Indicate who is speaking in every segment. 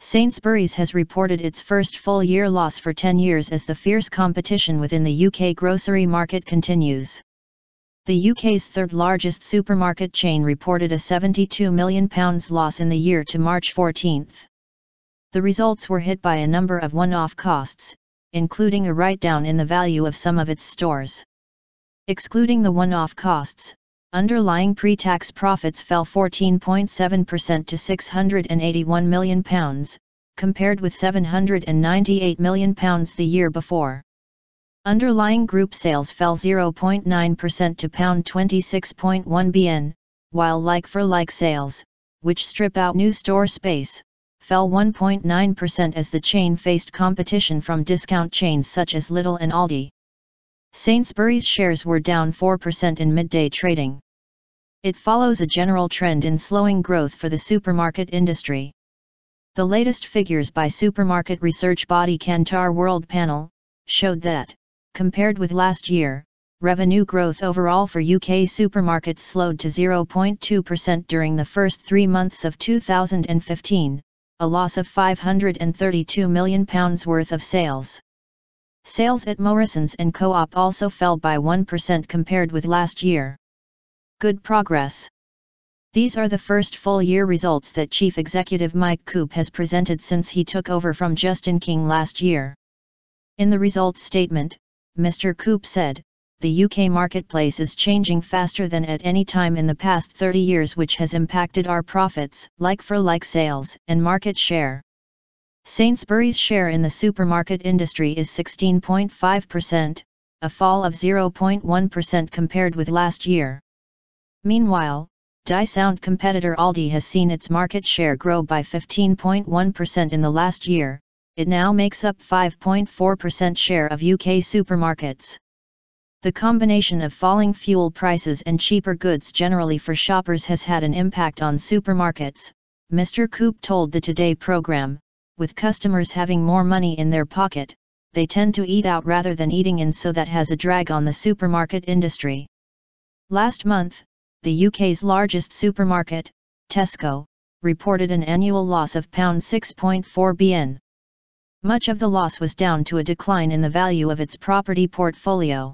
Speaker 1: Sainsbury's has reported its first full-year loss for 10 years as the fierce competition within the UK grocery market continues. The UK's third-largest supermarket chain reported a £72 million loss in the year to March 14. The results were hit by a number of one-off costs, including a write-down in the value of some of its stores. Excluding the one-off costs, underlying pre-tax profits fell 14.7% to £681 million, compared with £798 million the year before. Underlying group sales fell 0.9% to £26.1 bn, while like-for-like sales, which strip out new store space, fell 1.9% as the chain faced competition from discount chains such as Lidl and Aldi. Sainsbury's shares were down 4% in midday trading. It follows a general trend in slowing growth for the supermarket industry. The latest figures by supermarket research body Kantar Worldpanel showed that, compared with last year, revenue growth overall for UK supermarkets slowed to 0.2% during the first 3 months of 2015, a loss of £532 million worth of sales. Sales at Morrisons and Co-op also fell by 1% compared with last year. Good progress. These are the first full-year results that Chief Executive Mike Coupe has presented since he took over from Justin King last year. In the results statement, Mr. Coupe said, "The UK marketplace is changing faster than at any time in the past 30 years, which has impacted our profits, like-for-like sales, and market share." Sainsbury's share in the supermarket industry is 16.5%, a fall of 0.1% compared with last year. Meanwhile, discount competitor Aldi has seen its market share grow by 15.1% in the last year. It now makes up 5.4% share of UK supermarkets. The combination of falling fuel prices and cheaper goods generally for shoppers has had an impact on supermarkets, Mr. Coupe told the Today programme. With customers having more money in their pocket, they tend to eat out rather than eating in, so that has a drag on the supermarket industry. Last month, the UK's largest supermarket, Tesco, reported an annual loss of £6.4 bn. Much of the loss was down to a decline in the value of its property portfolio.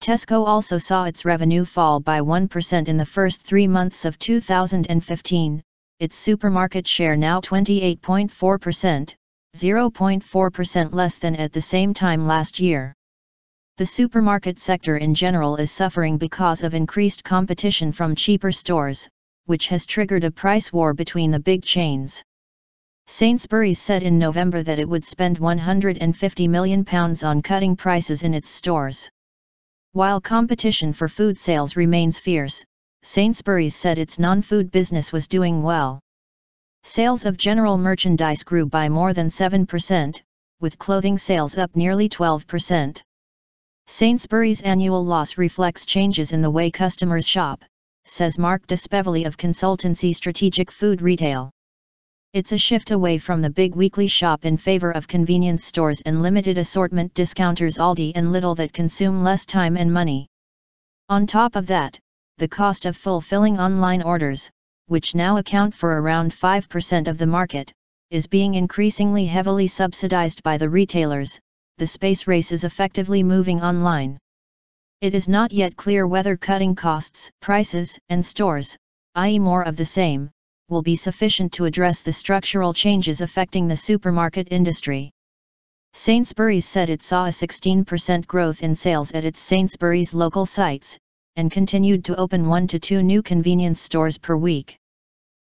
Speaker 1: Tesco also saw its revenue fall by 1% in the first 3 months of 2015, its supermarket share now 28.4%, 0.4% less than at the same time last year. The supermarket sector in general is suffering because of increased competition from cheaper stores, which has triggered a price war between the big chains. Sainsbury's said in November that it would spend £150 million on cutting prices in its stores. While competition for food sales remains fierce, Sainsbury's said its non-food business was doing well. Sales of general merchandise grew by more than 7%, with clothing sales up nearly 12%. Sainsbury's annual loss reflects changes in the way customers shop, says Mark Despevely of consultancy Strategic Food Retail. It's a shift away from the big weekly shop in favor of convenience stores and limited assortment discounters Aldi and Lidl that consume less time and money. On top of that, the cost of fulfilling online orders, which now account for around 5% of the market, is being increasingly heavily subsidized by the retailers. The space race is effectively moving online. It is not yet clear whether cutting costs, prices, and stores, i.e. more of the same, will be sufficient to address the structural changes affecting the supermarket industry. Sainsbury's said it saw a 16% growth in sales at its Sainsbury's local sites, and continued to open 1 to 2 new convenience stores per week.